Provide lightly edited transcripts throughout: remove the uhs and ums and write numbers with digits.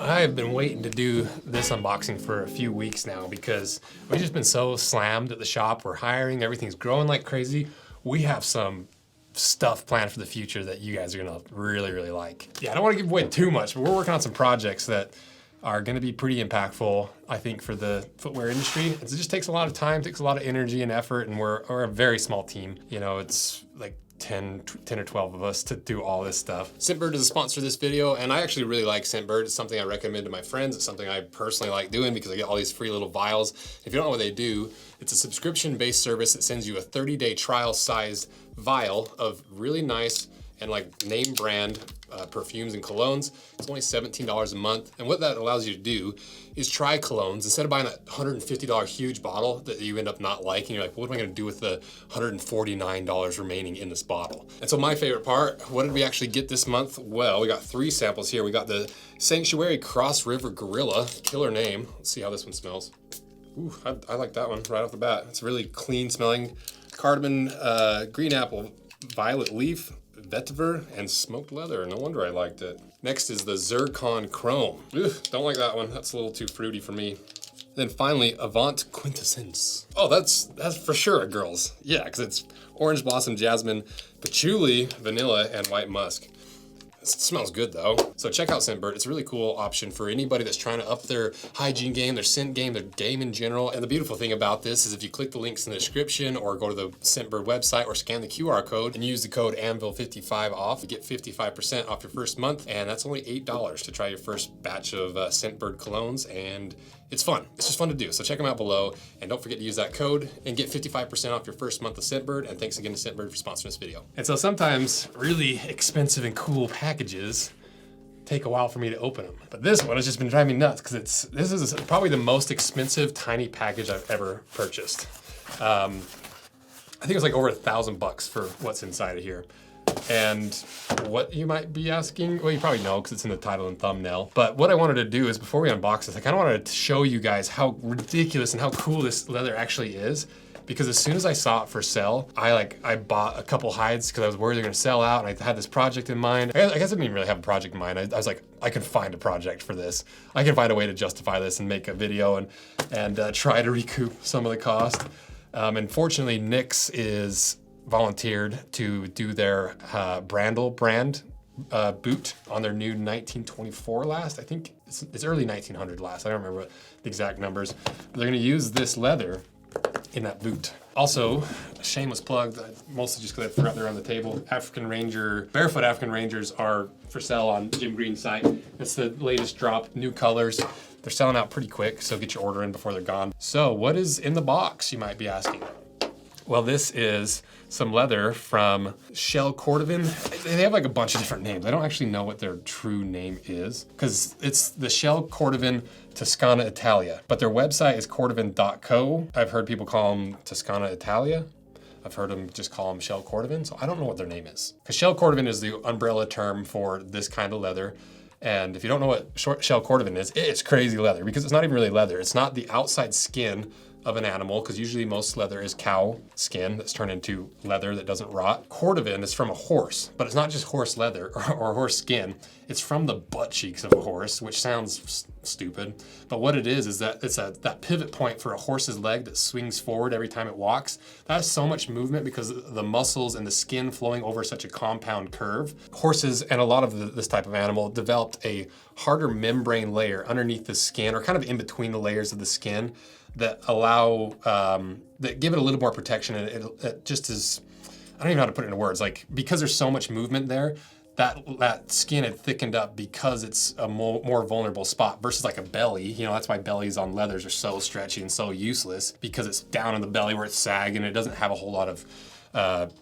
I have been waiting to do this unboxing for a few weeks now because we've just been so slammed at the shop. We're hiring, everything's growing like crazy. We have some stuff planned for the future that you guys are gonna really, really like. Yeah, I don't wanna give away too much, but we're working on some projects that are gonna be pretty impactful, I think, for the footwear industry. It just takes a lot of time, takes a lot of energy and effort, and we're a very small team. You know, it's like 10 or 12 of us to do all this stuff. Scentbird is a sponsor of this video, and I actually really like Scentbird. It's something I recommend to my friends. It's something I personally like doing because I get all these free little vials. If you don't know what they do, it's a subscription-based service that sends you a 30-day trial-sized vial of really nice and like name brand perfumes and colognes. It's only $17 a month. And what that allows you to do is try colognes. Instead of buying that $150 huge bottle that you end up not liking, you're like, what am I gonna do with the $149 remaining in this bottle? And so my favorite part, what did we actually get this month? Well, we got 3 samples here. We got the Sanctuary Cross River Gorilla, killer name. Let's see how this one smells. Ooh, I like that one right off the bat. It's really clean smelling. Cardamom, green apple, violet leaf, vetiver, and smoked leather. No wonder I liked it. Next is the Zircon Chrome. Ugh, don't like that one. That's a little too fruity for me. Then finally, Avant Quintessence. Oh, that's for sure a girl's. Yeah, because it's orange blossom, jasmine, patchouli, vanilla, and white musk. It smells good though. So check out Scentbird. It's a really cool option for anybody that's trying to up their hygiene game, their scent game, their game in general. And the beautiful thing about this is if you click the links in the description or go to the Scentbird website or scan the QR code and use the code Anvil55 off, you get 55% off your first month. And that's only $8 to try your first batch of Scentbird colognes. And it's fun. It's just fun to do. So check them out below. And don't forget to use that code and get 55% off your first month of Scentbird. And thanks again to Scentbird for sponsoring this video. And so sometimes really expensive and cool packages take a while for me to open them. But this one has just been driving me nuts because this is probably the most expensive tiny package I've ever purchased. I think it's like over $1,000 for what's inside of here. And what you might be asking, well, you probably know because it's in the title and thumbnail. But what I wanted to do is before we unbox this, I kind of wanted to show you guys how ridiculous and how cool this leather actually is. Because as soon as I saw it for sale, I bought a couple hides because I was worried they're gonna sell out, and I had this project in mind. I guess I didn't even really have a project in mind. I was like, I can find a project for this. I can find a way to justify this and make a video and try to recoup some of the cost. And fortunately, Nix is volunteered to do their Brandel brand boot on their new 1924 last. I think it's early 1900 last. I don't remember the exact numbers. But they're gonna use this leather in that boot. Also, a shameless plug, mostly just because I forgot they're on the table. Barefoot African Rangers are for sale on Jim Green's site. It's the latest drop, new colors. They're selling out pretty quick, so get your order in before they're gone. So what is in the box, you might be asking? Well, this is some leather from Shell Cordovan. They have like a bunch of different names. I don't actually know what their true name is because it's the Shell Cordovan Toscana Italia, but their website is cordovan.co. I've heard people call them Toscana Italia. I've heard them just call them Shell Cordovan, so I don't know what their name is. Because Shell Cordovan is the umbrella term for this kind of leather. And if you don't know what Shell Cordovan is, it's crazy leather because it's not even really leather. It's not the outside skin of an animal, because usually most leather is cow skin that's turned into leather that doesn't rot. Cordovan is from a horse, but it's not just horse leather or horse skin. It's from the butt cheeks of a horse, which sounds stupid. But what it is that it's that pivot point for a horse's leg that swings forward every time it walks. That has so much movement because of the muscles and the skin flowing over such a compound curve. Horses and a lot of this type of animal developed a harder membrane layer underneath the skin, or kind of in between the layers of the skin, that allow, that give it a little more protection. And it just is, I don't even know how to put it into words. Like, because there's so much movement there, that skin had thickened up because it's a more vulnerable spot versus like a belly. You know, that's why bellies on leathers are so stretchy and so useless, because it's down in the belly where it's sagging and it doesn't have a whole lot of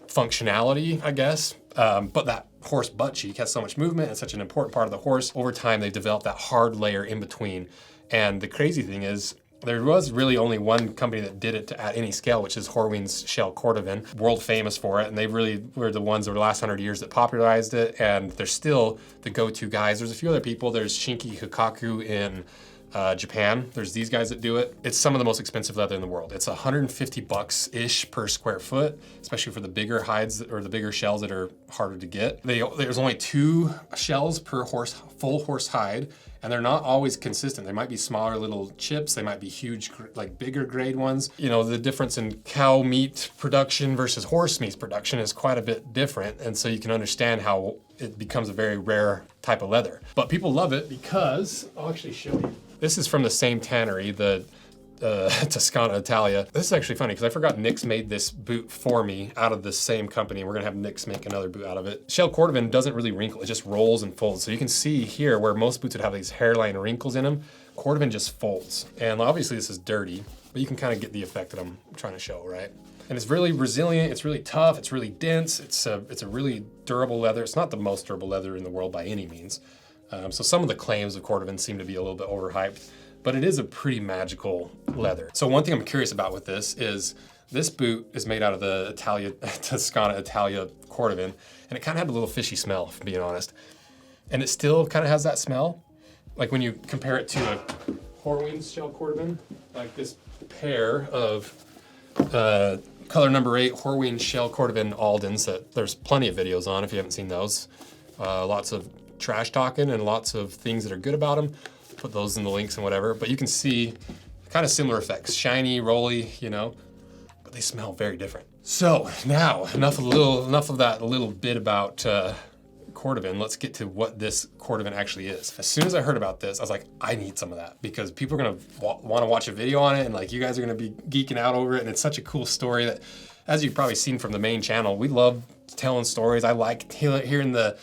functionality, I guess. But that horse butt cheek has so much movement and such an important part of the horse. Over time, they developed that hard layer in between. And the crazy thing is, there was really only one company that did it at any scale, which is Horween's Shell Cordovan, world famous for it. And they really were the ones over the last 100 years that popularized it. And they're still the go-to guys. There's a few other people. There's Shinki Hikaku in Japan. There's these guys that do it. It's some of the most expensive leather in the world. It's $150-ish per square foot, especially for the bigger hides or the bigger shells that are harder to get. There's only 2 shells per full horse hide, and they're not always consistent. They might be smaller little chips. They might be huge, like bigger grade ones. You know, the difference in cow meat production versus horse meat production is quite a bit different. And so you can understand how it becomes a very rare type of leather. But people love it because, I'll actually show you. This is from the same tannery, the Toscana, Italia. This is actually funny because I forgot Nick's made this boot for me out of the same company. We're gonna have Nick's make another boot out of it. Shell Cordovan doesn't really wrinkle, it just rolls and folds. So you can see here where most boots would have these hairline wrinkles in them, Cordovan just folds. And obviously this is dirty, but you can kind of get the effect that I'm trying to show, right? And it's really resilient, it's really tough, it's really dense, it's a really durable leather. It's not the most durable leather in the world by any means. So some of the claims of Cordovan seem to be a little bit overhyped, but it is a pretty magical leather. So one thing I'm curious about with this is this boot is made out of the Toscana Italia Cordovan, and it kind of had a little fishy smell, if I'm being honest. And it still kind of has that smell. Like when you compare it to a Horween's Shell Cordovan, like this pair of color number 8 Horween Shell Cordovan Aldens that there's plenty of videos on if you haven't seen those. Lots of trash talking and lots of things that are good about them. Put those in the links and whatever, but you can see kind of similar effects. Shiny, rolly, you know, but they smell very different. So now, enough of that little bit about Cordovan. Let's get to what this Cordovan actually is. As soon as I heard about this, I was like, I need some of that because people are gonna want to watch a video on it, and like you guys are gonna be geeking out over it, and it's such a cool story that, as you've probably seen from the main channel, we love telling stories. I like hearing the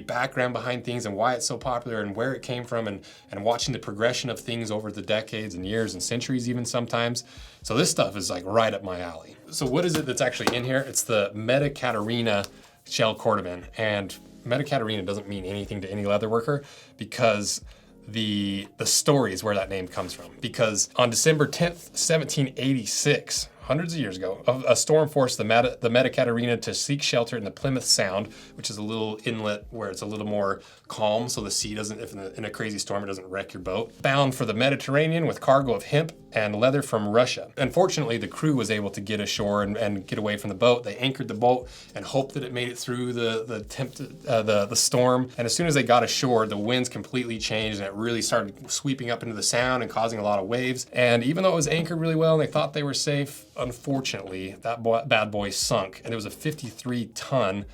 background behind things and why it's so popular and where it came from, and watching the progression of things over the decades and years and centuries even sometimes. So this stuff is like right up my alley. So what is it that's actually in here? It's the Metta Catharina Shell Cordovan, and Metta Catharina doesn't mean anything to any leather worker because the story is where that name comes from. Because on December 10th, 1786, hundreds of years ago, a storm forced the Metta Catharina to seek shelter in the Plymouth Sound, which is a little inlet where it's a little more calm, so the sea doesn't, if in a crazy storm, it doesn't wreck your boat. Bound for the Mediterranean with cargo of hemp and leather from Russia. Unfortunately, the crew was able to get ashore and get away from the boat. They anchored the boat and hoped that it made it through the storm. And as soon as they got ashore, the winds completely changed and it really started sweeping up into the sound and causing a lot of waves. And even though it was anchored really well and they thought they were safe, unfortunately, that bad boy sunk. And it was a 53-ton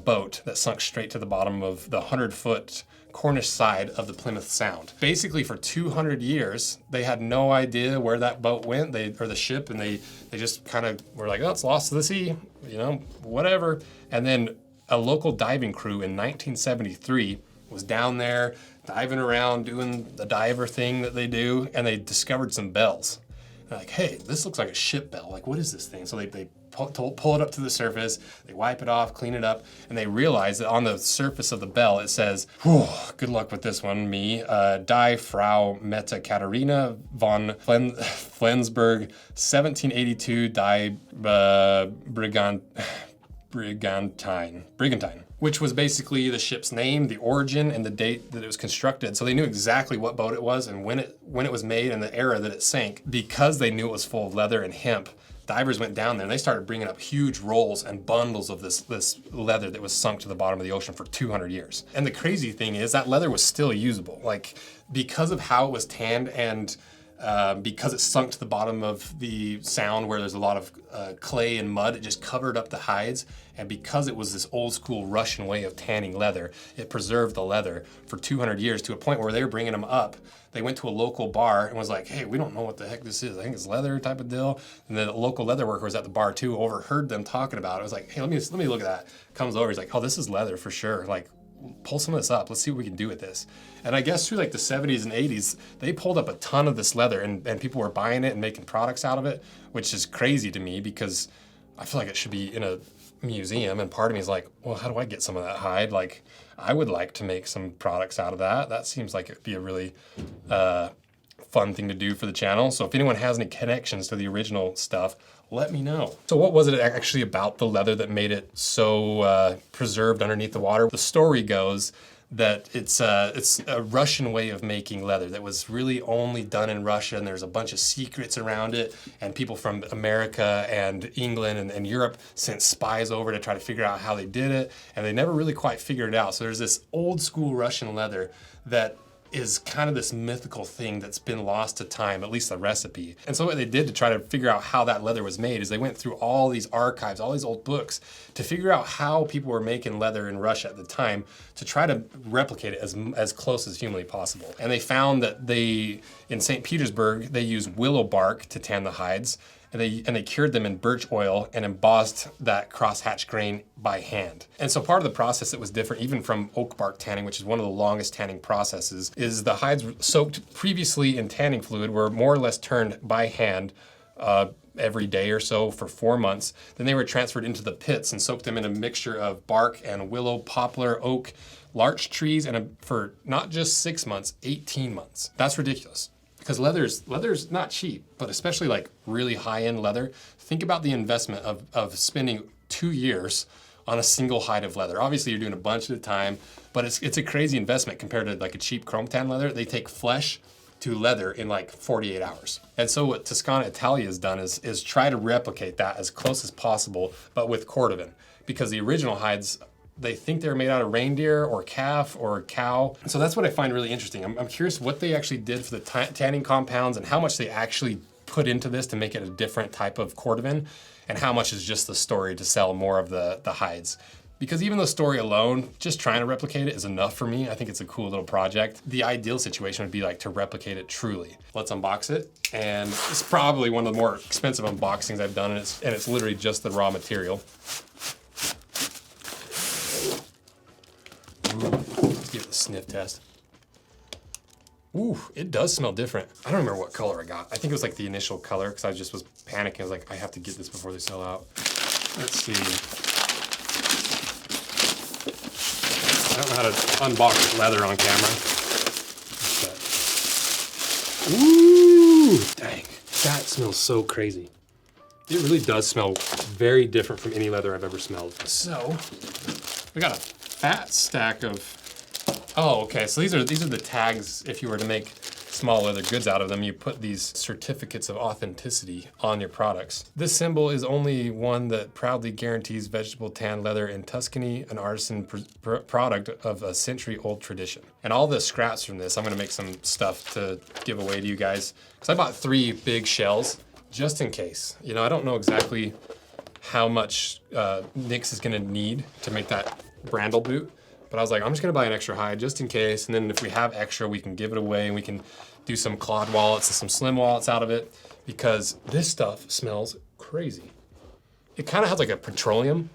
boat that sunk straight to the bottom of the 100-foot Cornish side of the Plymouth Sound. Basically, for 200 years, they had no idea where that boat went, or the ship, and they just kind of were like, oh, it's lost to the sea, you know, whatever. And then a local diving crew in 1973 was down there diving around, doing the diver thing that they do, and they discovered some bells. They're like, hey, this looks like a ship bell. Like, what is this thing? So they pull it up to the surface, they wipe it off, clean it up, and they realize that on the surface of the bell it says, good luck with this one, me, Die Frau Metta Catharina von Flensburg, 1782, Die Brigantine, which was basically the ship's name, the origin, and the date that it was constructed. So they knew exactly what boat it was and when it was made and the era that it sank. Because they knew it was full of leather and hemp, divers went down there and they started bringing up huge rolls and bundles of this leather that was sunk to the bottom of the ocean for 200 years. And the crazy thing is that leather was still usable. Like, because of how it was tanned and because it sunk to the bottom of the sound where there's a lot of clay and mud, it just covered up the hides. And because it was this old school Russian way of tanning leather, it preserved the leather for 200 years to a point where they were bringing them up. They went to a local bar and was like, hey, we don't know what the heck this is. I think it's leather type of deal. And the local leather worker was at the bar too, overheard them talking about it. I was like, hey, let me look at that. Comes over, he's like, oh, this is leather for sure. Like, pull some of this up. Let's see what we can do with this. And I guess through like the 70s and 80s, they pulled up a ton of this leather and people were buying it and making products out of it, which is crazy to me because I feel like it should be in a museum. And part of me is like, well, how do I get some of that hide? Like, I would like to make some products out of that. That seems like it'd be a really fun thing to do for the channel. So if anyone has any connections to the original stuff, let me know. So what was it actually about the leather that made it so preserved underneath the water? The story goes that it's a Russian way of making leather that was really only done in Russia, and there's a bunch of secrets around it, and people from America and England and Europe sent spies over to try to figure out how they did it, and they never really quite figured it out. So there's this old school Russian leather that is kind of this mythical thing that's been lost to time, at least the recipe. And so what they did to try to figure out how that leather was made is they went through all these archives, all these old books, to figure out how people were making leather in Russia at the time to try to replicate it as close as humanly possible. And they found that in St. Petersburg, they used willow bark to tan the hides, and they cured them in birch oil and embossed that crosshatch grain by hand. And so part of the process that was different, even from oak bark tanning, which is one of the longest tanning processes, is the hides soaked previously in tanning fluid were more or less turned by hand every day or so for 4 months. Then they were transferred into the pits and soaked them in a mixture of bark and willow, poplar, oak, larch trees, and for not just 6 months, 18 months. That's ridiculous. Because leather's not cheap, but especially like really high-end leather. Think about the investment of spending 2 years on a single hide of leather. Obviously, you're doing a bunch at a time, but it's a crazy investment compared to like a cheap chrome tan leather. They take flesh to leather in like 48 hours. And so what Toscana Italia has done is try to replicate that as close as possible, but with Cordovan, because the original hides, they think they're made out of reindeer or calf or cow. So that's what I find really interesting. I'm curious what they actually did for the tanning compounds and how much they actually put into this to make it a different type of Cordovan, and how much is just the story to sell more of the hides. Because even the story alone, just trying to replicate it is enough for me. I think it's a cool little project. The ideal situation would be like to replicate it truly. Let's unbox it. And it's probably one of the more expensive unboxings I've done, and it's literally just the raw material. Let's give it a sniff test. Ooh, it does smell different. I don't remember what color I got. I think it was like the initial color, because I just was panicking. I was like, I have to get this before they sell out. Let's see. I don't know how to unbox leather on camera. But... Ooh, dang. That smells so crazy. It really does smell very different from any leather I've ever smelled. So, we got a fat stack of, oh, okay, so these are the tags. If you were to make small leather goods out of them, you put these certificates of authenticity on your products. This symbol is only one that proudly guarantees vegetable tan leather in Tuscany, an artisan product of a century-old tradition. And all the scraps from this, I'm gonna make some stuff to give away to you guys. Because I bought 3 big shells, just in case. You know, I don't know exactly how much Nick's is gonna need to make that brandle boot, but I was like, I'm just gonna buy an extra hide just in case, and then if we have extra, we can give it away, and we can do some clod wallets and some slim wallets out of it, because this stuff smells crazy. It kind of has like a petroleum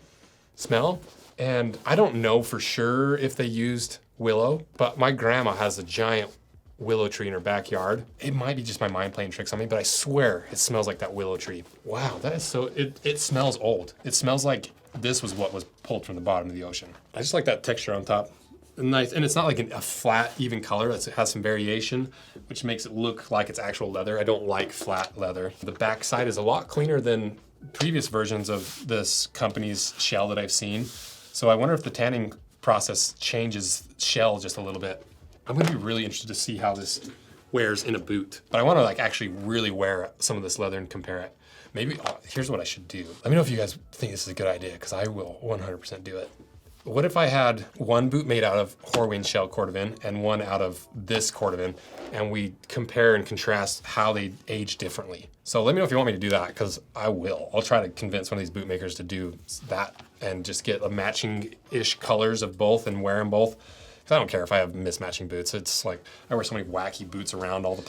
smell, and I don't know for sure if they used willow, but my grandma has a giant willow tree in her backyard. It might be just my mind playing tricks on me, but I swear it smells like that willow tree. Wow, that is so, it smells old. It smells like this was what was pulled from the bottom of the ocean. I just like that texture on top. Nice, and it's not like a flat, even color. It has some variation, which makes it look like it's actual leather. I don't like flat leather. The back side is a lot cleaner than previous versions of this company's shell that I've seen. So I wonder if the tanning process changes shell just a little bit. I'm gonna be really interested to see how this wears in a boot. But I wanna like actually really wear some of this leather and compare it. Maybe, here's what I should do. Let me know if you guys think this is a good idea, because I will 100% do it. What if I had one boot made out of Horween shell Cordovan and one out of this Cordovan, and we compare and contrast how they age differently? So let me know if you want me to do that, because I will. I'll try to convince one of these boot makers to do that and just get a matching-ish colors of both and wear them both. I don't care if I have mismatching boots. It's like, I wear so many wacky boots around all over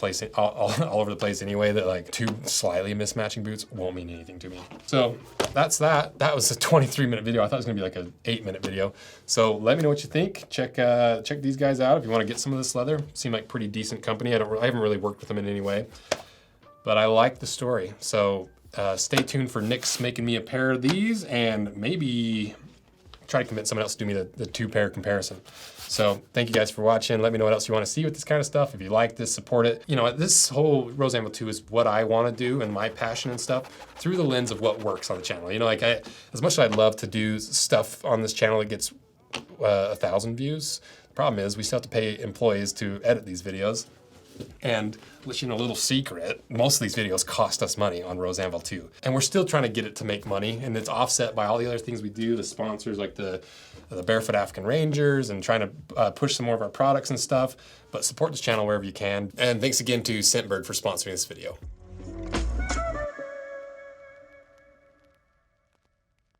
the place anyway, that like 2 slightly mismatching boots won't mean anything to me. So that's that. That was a 23-minute video. I thought it was gonna be like an 8-minute video. So let me know what you think. Check these guys out if you wanna get some of this leather. Seem like pretty decent company. I haven't really worked with them in any way, but I like the story. So stay tuned for Nick's making me a pair of these, and maybe try to convince someone else to do me the 2-pair comparison. So thank you guys for watching. Let me know what else you want to see with this kind of stuff. If you like this, support it. You know, this whole Rose Anvil 2 is what I want to do and my passion and stuff through the lens of what works on the channel. You know, like as much as I'd love to do stuff on this channel that gets 1,000 views, Problem is, we still have to pay employees to edit these videos. And let you know a little secret, most of these videos cost us money on Rose Anvil 2. And we're still trying to get it to make money, and it's offset by all the other things we do, the sponsors like the Barefoot African Rangers, and trying to push some more of our products and stuff. But support this channel wherever you can. And thanks again to Scentbird for sponsoring this video.